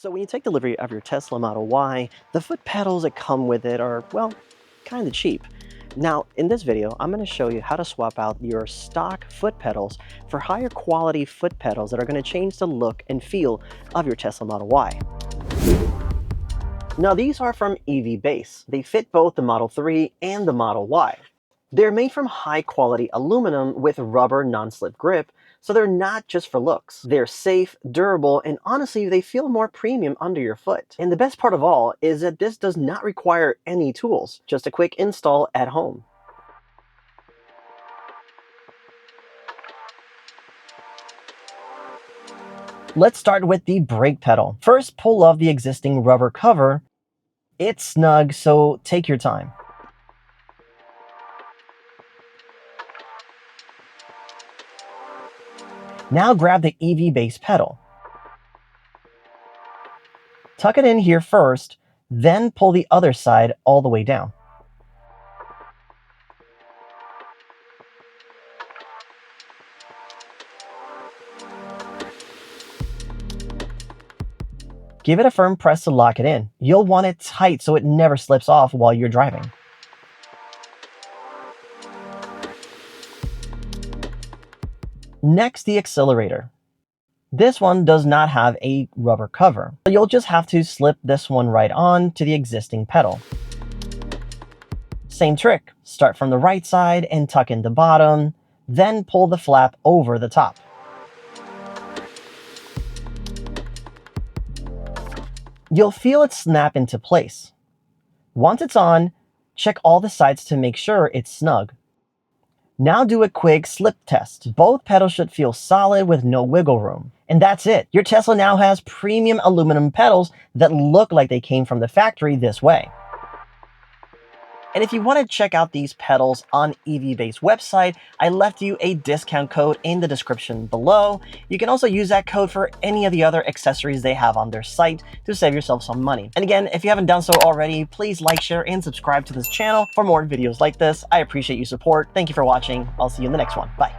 So when you take delivery of your Tesla Model Y, the foot pedals that come with it are, well, kind of cheap. Now, in this video, I'm going to show you how to swap out your stock foot pedals for higher quality foot pedals that are going to change the look and feel of your Tesla Model Y. Now, these are from EV Base. They fit both the Model 3 and the Model Y. They're made from high-quality aluminum with rubber non-slip grip, so they're not just for looks. They're safe, durable, and honestly, they feel more premium under your foot. And the best part of all is that this does not require any tools, just a quick install at home. Let's start with the brake pedal. First, pull off the existing rubber cover. It's snug, so take your time. Now grab the EV Base pedal. Tuck it in here first, then pull the other side all the way down. Give it a firm press to lock it in. You'll want it tight so it never slips off while you're driving. Next, the accelerator. This one does not have a rubber cover. You'll just have to slip this one right on to the existing pedal. Same trick. Start from the right side and tuck in the bottom, then pull the flap over the top. You'll feel it snap into place. Once it's on, check all the sides to make sure it's snug. Now do a quick slip test. Both pedals should feel solid with no wiggle room. And that's it. Your Tesla now has premium aluminum pedals that look like they came from the factory this way. And if you want to check out these pedals on EV Base website, I left you a discount code in the description below. You can also use that code for any of the other accessories they have on their site to save yourself some money. And again, if you haven't done so already, please like, share, and subscribe to this channel for more videos like this. I appreciate your support. Thank you for watching. I'll see you in the next one. Bye.